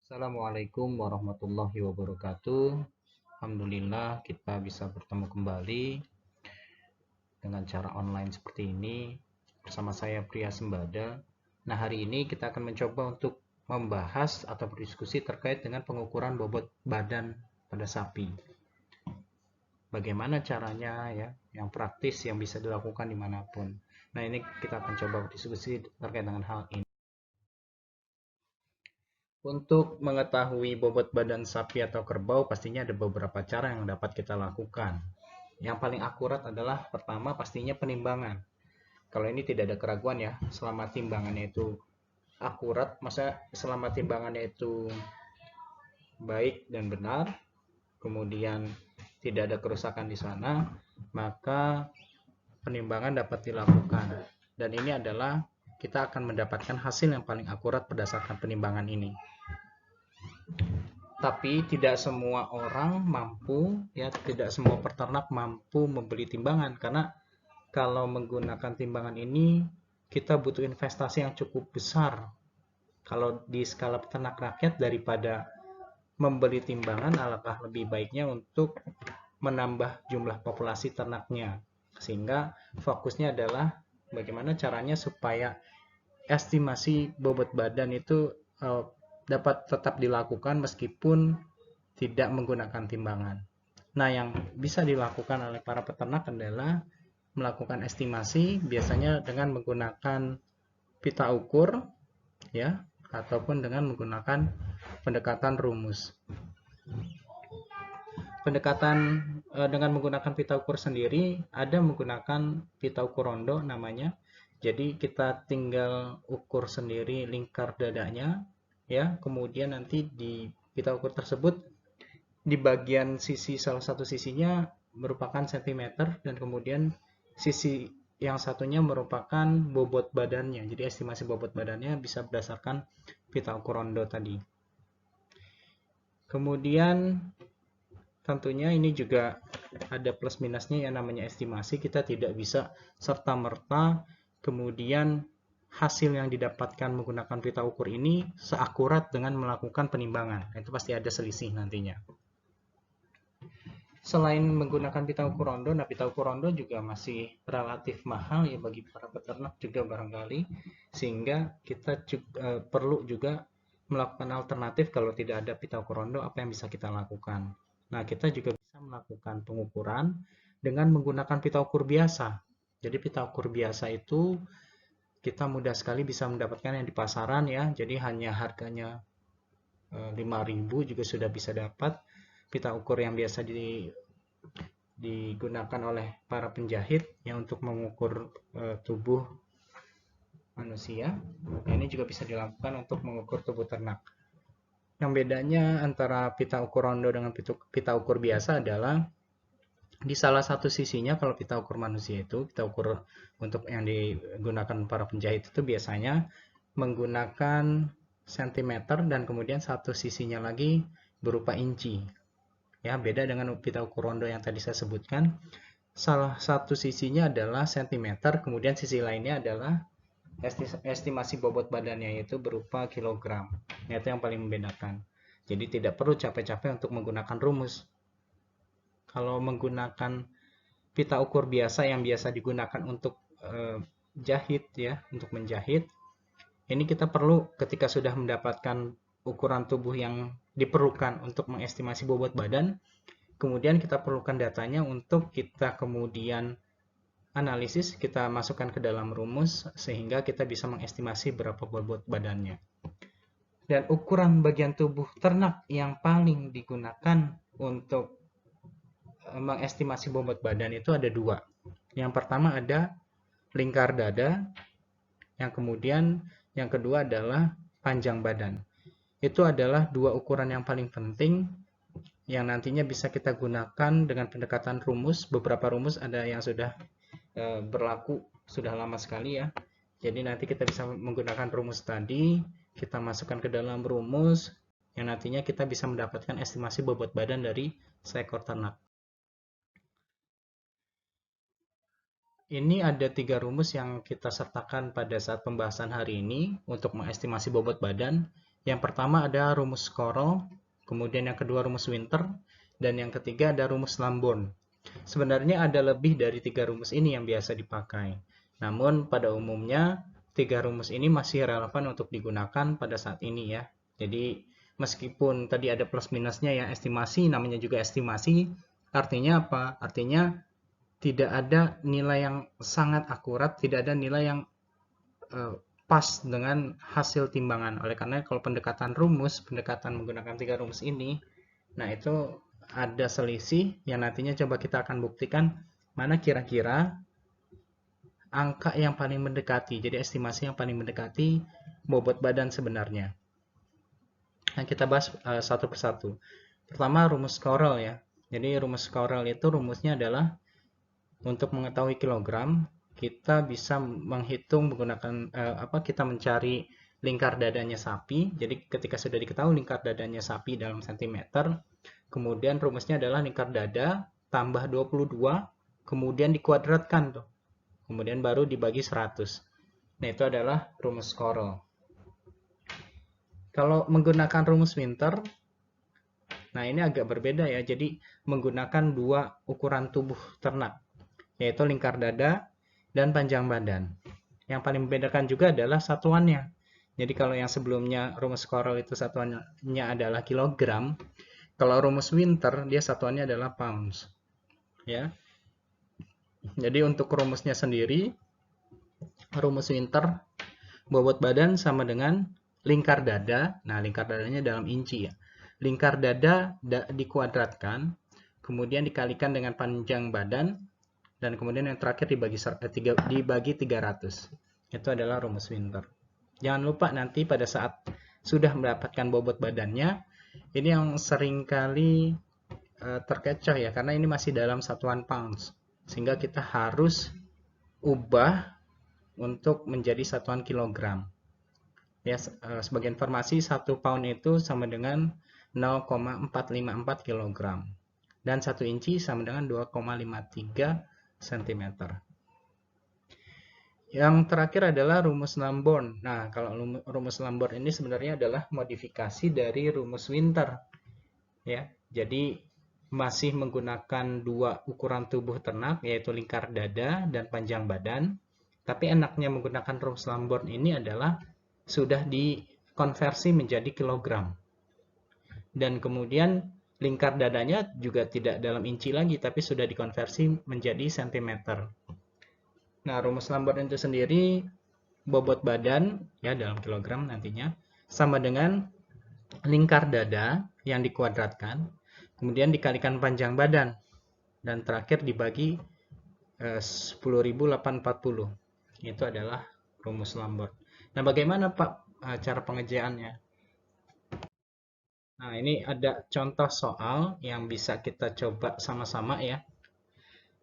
Assalamualaikum warahmatullahi wabarakatuh. Alhamdulillah kita bisa bertemu kembali dengan cara online seperti ini bersama saya Pria Sembada. Nah, hari ini kita akan mencoba untuk membahas atau berdiskusi terkait dengan pengukuran bobot badan pada sapi. Bagaimana caranya ya, yang praktis yang bisa dilakukan dimanapun. Nah, ini kita akan coba berdiskusi terkait dengan hal ini. Untuk mengetahui bobot badan sapi atau kerbau, pastinya ada beberapa cara yang dapat kita lakukan. Yang paling akurat adalah pertama pastinya penimbangan. Kalau ini tidak ada keraguan ya, selama timbangannya itu akurat, masa selama timbangannya itu baik dan benar, kemudian tidak ada kerusakan di sana, maka penimbangan dapat dilakukan. Dan ini adalah kita akan mendapatkan hasil yang paling akurat berdasarkan penimbangan ini. Tapi tidak semua orang mampu, ya tidak semua peternak mampu membeli timbangan, karena kalau menggunakan timbangan ini kita butuh investasi yang cukup besar. Kalau di skala peternak rakyat, daripada membeli timbangan, alangkah lebih baiknya untuk menambah jumlah populasi ternaknya. Sehingga fokusnya adalah bagaimana caranya supaya estimasi bobot badan itu dapat tetap dilakukan meskipun tidak menggunakan timbangan. Nah, yang bisa dilakukan oleh para peternak adalah melakukan estimasi biasanya dengan menggunakan pita ukur ya ataupun dengan menggunakan pendekatan rumus. Pendekatan dengan menggunakan pita ukur sendiri ada menggunakan pita ukur rondo namanya. Jadi kita tinggal ukur sendiri lingkar dadanya ya, kemudian nanti di pita ukur tersebut di bagian sisi salah satu sisinya merupakan sentimeter dan kemudian sisi yang satunya merupakan bobot badannya. Jadi estimasi bobot badannya bisa berdasarkan pita ukur rondo tadi. Kemudian tentunya ini juga ada plus minusnya yang namanya estimasi. Kita tidak bisa serta-merta kemudian hasil yang didapatkan menggunakan pita ukur ini seakurat dengan melakukan penimbangan. Itu pasti ada selisih nantinya. Selain menggunakan pita ukur rondo, nah pita ukur rondo juga masih relatif mahal ya bagi para peternak juga barangkali, sehingga kita perlu juga melakukan alternatif. Kalau tidak ada pita ukur rondo, apa yang bisa kita lakukan? Nah, kita juga bisa melakukan pengukuran dengan menggunakan pita ukur biasa. Jadi pita ukur biasa itu kita mudah sekali bisa mendapatkan yang di pasaran ya, jadi hanya harganya 5.000 juga sudah bisa dapat pita ukur yang biasa digunakan oleh para penjahit yang untuk mengukur tubuh manusia. Ini juga bisa dilakukan untuk mengukur tubuh ternak. Yang bedanya antara pita ukur rondo dengan pita ukur biasa adalah di salah satu sisinya, kalau pita ukur manusia itu, pita ukur untuk yang digunakan para penjahit itu biasanya menggunakan sentimeter dan kemudian satu sisinya lagi berupa inci. Ya, beda dengan pita ukur rondo yang tadi saya sebutkan. Salah satu sisinya adalah sentimeter, kemudian sisi lainnya adalah estimasi bobot badannya, yaitu berupa kilogram. Itu yang paling membedakan. Jadi tidak perlu capek-capek untuk menggunakan rumus. Kalau menggunakan pita ukur biasa yang biasa digunakan untuk jahit ya, untuk menjahit, ini kita perlu ketika sudah mendapatkan ukuran tubuh yang diperlukan untuk mengestimasi bobot badan, kemudian kita perlukan datanya untuk kita kemudian analisis, kita masukkan ke dalam rumus sehingga kita bisa mengestimasi berapa bobot badannya. Dan ukuran bagian tubuh ternak yang paling digunakan untuk mengestimasi bobot badan itu ada dua. Yang pertama ada lingkar dada, yang kedua adalah panjang badan. Itu adalah dua ukuran yang paling penting yang nantinya bisa kita gunakan dengan pendekatan rumus. Beberapa rumus ada yang sudah berlaku sudah lama sekali ya. Jadi nanti kita bisa menggunakan rumus tadi, kita masukkan ke dalam rumus yang nantinya kita bisa mendapatkan estimasi bobot badan dari seekor ternak. Ini ada 3 rumus yang kita sertakan pada saat pembahasan hari ini untuk mengestimasi bobot badan. Yang pertama ada rumus Corel, kemudian yang kedua rumus Winter, dan yang ketiga ada rumus Lamborn. Sebenarnya ada lebih dari 3 rumus ini yang biasa dipakai. Namun pada umumnya 3 rumus ini masih relevan untuk digunakan pada saat ini ya. Jadi meskipun tadi ada plus minusnya ya, estimasi namanya juga estimasi, artinya apa? Artinya tidak ada nilai yang sangat akurat, tidak ada nilai yang pas dengan hasil timbangan. Oleh karena kalau pendekatan menggunakan 3 rumus ini, nah itu ada selisih yang nantinya coba kita akan buktikan mana kira-kira angka yang paling mendekati, jadi estimasi yang paling mendekati bobot badan sebenarnya. Nah, kita bahas satu persatu. Pertama, rumus Corel ya. Jadi rumus Corel itu rumusnya adalah untuk mengetahui kilogram, kita bisa menghitung menggunakan kita mencari lingkar dadanya sapi. Jadi ketika sudah diketahui lingkar dadanya sapi dalam sentimeter, kemudian rumusnya adalah lingkar dada tambah 22, kemudian dikuadratkan tuh. Kemudian baru dibagi 100. Nah, itu adalah rumus Corel. Kalau menggunakan rumus Winter, nah ini agak berbeda ya. Jadi menggunakan 2 ukuran tubuh ternak, yaitu lingkar dada dan panjang badan. Yang paling membedakan juga adalah satuannya. Jadi kalau yang sebelumnya rumus Corel itu satuannya adalah kilogram, kalau rumus Winter dia satuannya adalah pounds. Ya. Jadi untuk rumusnya sendiri, rumus Winter bobot badan sama dengan lingkar dada. Nah, lingkar dadanya dalam inci ya. Lingkar dada dikuadratkan, kemudian dikalikan dengan panjang badan, dan kemudian yang terakhir dibagi 300. Itu adalah rumus Winter. Jangan lupa nanti pada saat sudah mendapatkan bobot badannya, ini yang seringkali terkecoh ya, karena ini masih dalam satuan pounds. Sehingga kita harus ubah untuk menjadi satuan kilogram. Ya, sebagai informasi, 1 pound itu sama dengan 0,454 kg. Dan 1 inci sama dengan 2,53 cm. Yang terakhir adalah rumus Lamborn. Nah, kalau rumus Lamborn ini sebenarnya adalah modifikasi dari rumus Winter. Ya, jadi masih menggunakan 2 ukuran tubuh ternak, yaitu lingkar dada dan panjang badan. Tapi enaknya menggunakan rumus Lamborn ini adalah sudah dikonversi menjadi kilogram. Dan kemudian lingkar dadanya juga tidak dalam inci lagi, tapi sudah dikonversi menjadi sentimeter. Nah, rumus Lamborn itu sendiri bobot badan ya dalam kilogram nantinya sama dengan lingkar dada yang dikuadratkan, kemudian dikalikan panjang badan, dan terakhir dibagi 10.840. Itu adalah rumus Lamborn. Nah, bagaimana Pak cara pengerjaannya? Nah, ini ada contoh soal yang bisa kita coba sama-sama ya.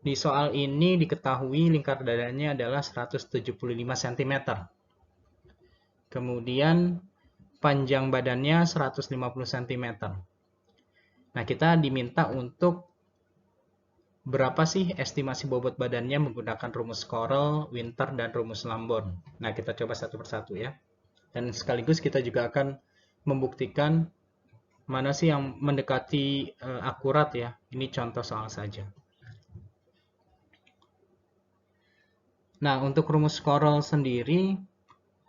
Di soal ini diketahui lingkar dadanya adalah 175 cm. Kemudian panjang badannya 150 cm. Nah, kita diminta untuk berapa sih estimasi bobot badannya menggunakan rumus Corel, Winter, dan rumus Lamborn. Nah, kita coba satu persatu ya. Dan sekaligus kita juga akan membuktikan mana sih yang mendekati akurat ya. Ini contoh soal saja. Nah, untuk rumus Corel sendiri,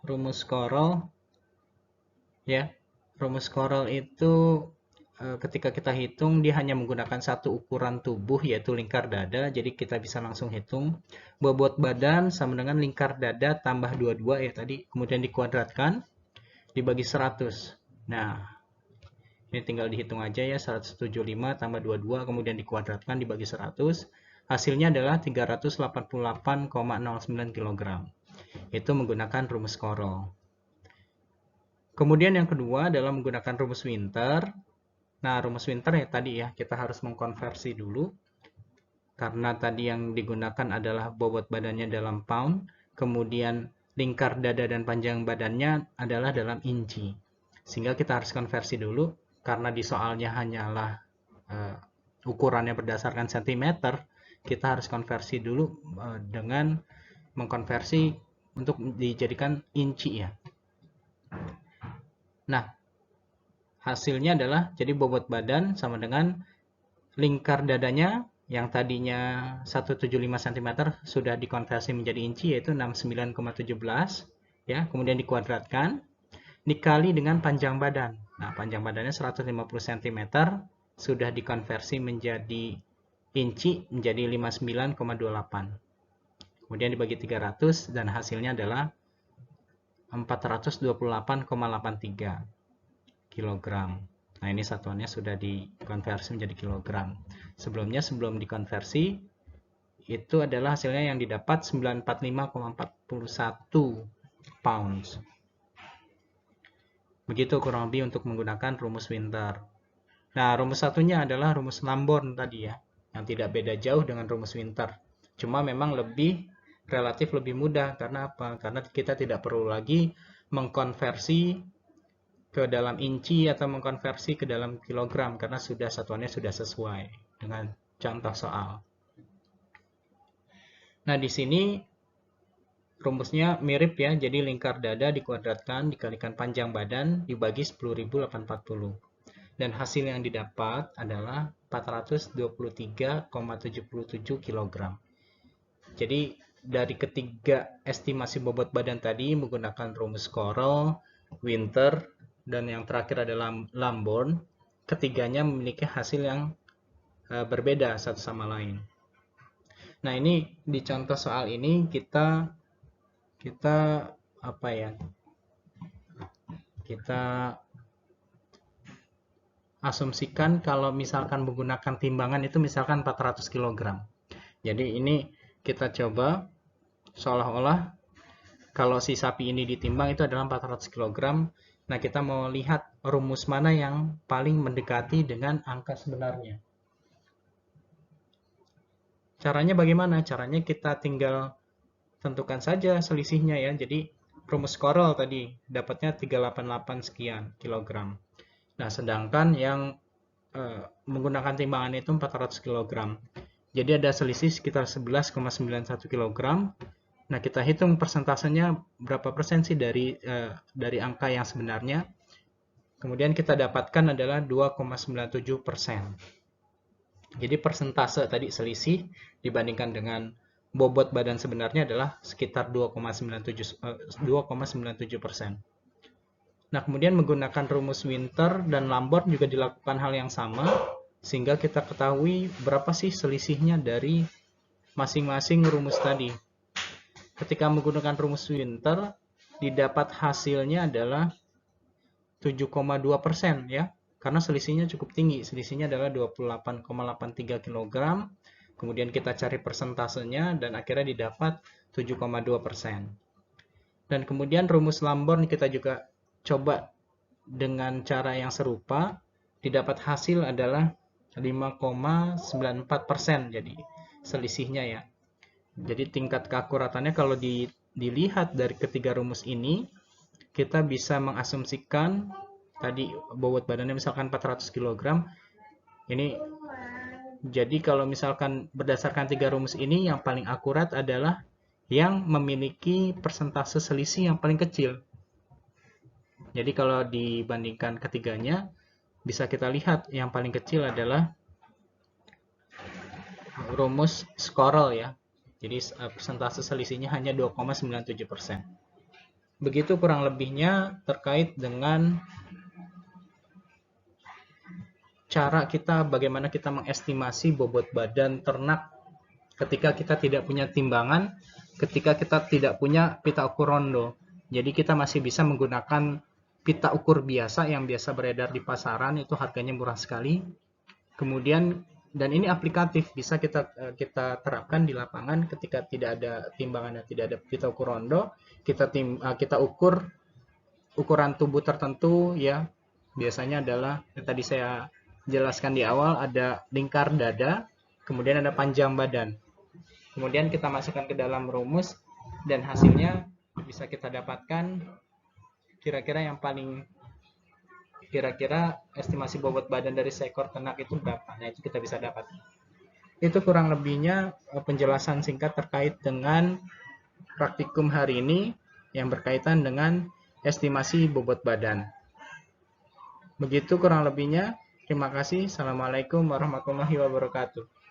rumus Corel ya, rumus Corel itu ketika kita hitung dia hanya menggunakan 1 ukuran tubuh yaitu lingkar dada, jadi kita bisa langsung hitung bobot badan sama dengan lingkar dada tambah 22 ya tadi, kemudian dikuadratkan dibagi 100. Nah, ini tinggal dihitung aja ya, 175 tambah 22 kemudian dikuadratkan dibagi 100. Hasilnya adalah 388,09 kg. Itu menggunakan rumus Corel. Kemudian yang kedua adalah menggunakan rumus Winter. Nah, rumus Winter ya tadi ya, kita harus mengkonversi dulu. Karena tadi yang digunakan adalah bobot badannya dalam pound, kemudian lingkar dada dan panjang badannya adalah dalam inci. Sehingga kita harus konversi dulu, karena di soalnya hanyalah ukurannya berdasarkan centimeter, kita harus konversi dulu dengan mengkonversi untuk dijadikan inci ya. Nah, hasilnya adalah, jadi bobot badan sama dengan lingkar dadanya yang tadinya 175 cm sudah dikonversi menjadi inci, yaitu 69,17 ya, kemudian dikuadratkan dikali dengan panjang badan. Nah, panjang badannya 150 cm sudah dikonversi menjadi inci menjadi 59,28. Kemudian dibagi 300 dan hasilnya adalah 428,83 kg. Nah, ini satuannya sudah dikonversi menjadi kilogram. Sebelumnya, sebelum dikonversi, itu adalah hasilnya yang didapat 945,41 pounds. Begitu kurang lebih untuk menggunakan rumus Winter. Nah, rumus satunya adalah rumus Lamborn tadi ya, yang tidak beda jauh dengan rumus Winter. Cuma memang relatif lebih mudah. Karena apa? Karena kita tidak perlu lagi mengkonversi ke dalam inci atau mengkonversi ke dalam kilogram, karena satuannya sudah sesuai dengan contoh soal. Nah, di sini rumusnya mirip ya, jadi lingkar dada dikuadratkan dikalikan panjang badan dibagi 10.840. Dan hasil yang didapat adalah 423,77 kg. Jadi dari ketiga estimasi bobot badan tadi menggunakan rumus Correll, Winter, dan yang terakhir adalah Lamborn, ketiganya memiliki hasil yang berbeda satu sama lain. Nah, ini di contoh soal ini kita apa ya? Kita asumsikan kalau misalkan menggunakan timbangan itu misalkan 400 kg. Jadi ini kita coba seolah-olah kalau si sapi ini ditimbang itu adalah 400 kg. Nah, kita mau lihat rumus mana yang paling mendekati dengan angka sebenarnya. Caranya bagaimana? Caranya kita tinggal tentukan saja selisihnya ya. Jadi rumus Correll tadi dapatnya 388 sekian kilogram. Nah, sedangkan yang menggunakan timbangan itu 400 kg. Jadi ada selisih sekitar 11,91 kg. Nah, kita hitung persentasenya berapa persen sih dari angka yang sebenarnya. Kemudian kita dapatkan adalah 2,97%. Jadi persentase tadi selisih dibandingkan dengan bobot badan sebenarnya adalah sekitar 2,97%. Nah, kemudian menggunakan rumus Winter dan Lamborn juga dilakukan hal yang sama, sehingga kita ketahui berapa sih selisihnya dari masing-masing rumus tadi. Ketika menggunakan rumus Winter, didapat hasilnya adalah 7,2% ya, karena selisihnya cukup tinggi. Selisihnya adalah 28,83 kg. Kemudian kita cari persentasenya dan akhirnya didapat 7,2%. Dan kemudian rumus Lamborn kita juga coba dengan cara yang serupa, didapat hasil adalah 5,94%. Jadi selisihnya ya. Jadi tingkat keakuratannya kalau dilihat dari ketiga rumus ini, kita bisa mengasumsikan tadi bobot badannya misalkan 400 kg. Ini jadi kalau misalkan berdasarkan tiga rumus ini, yang paling akurat adalah yang memiliki persentase selisih yang paling kecil. Jadi kalau dibandingkan ketiganya, bisa kita lihat yang paling kecil adalah rumus Correll ya. Jadi persentase selisihnya hanya 2,97%. Begitu kurang lebihnya terkait dengan cara kita bagaimana kita mengestimasi bobot badan ternak ketika kita tidak punya timbangan, ketika kita tidak punya pita ukur rondo. Jadi kita masih bisa menggunakan pita ukur biasa yang biasa beredar di pasaran, itu harganya murah sekali. Kemudian dan ini aplikatif, bisa kita terapkan di lapangan ketika tidak ada timbangan dan tidak ada pita ukur rondo. Kita ukur ukuran tubuh tertentu ya. Biasanya adalah tadi saya jelaskan di awal, ada lingkar dada, kemudian ada panjang badan. Kemudian kita masukkan ke dalam rumus dan hasilnya bisa kita dapatkan kira-kira estimasi bobot badan dari seekor ternak itu berapa. Nah, itu kita bisa dapat. Itu kurang lebihnya penjelasan singkat terkait dengan praktikum hari ini yang berkaitan dengan estimasi bobot badan. Begitu kurang lebihnya. Terima kasih. Assalamualaikum warahmatullahi wabarakatuh.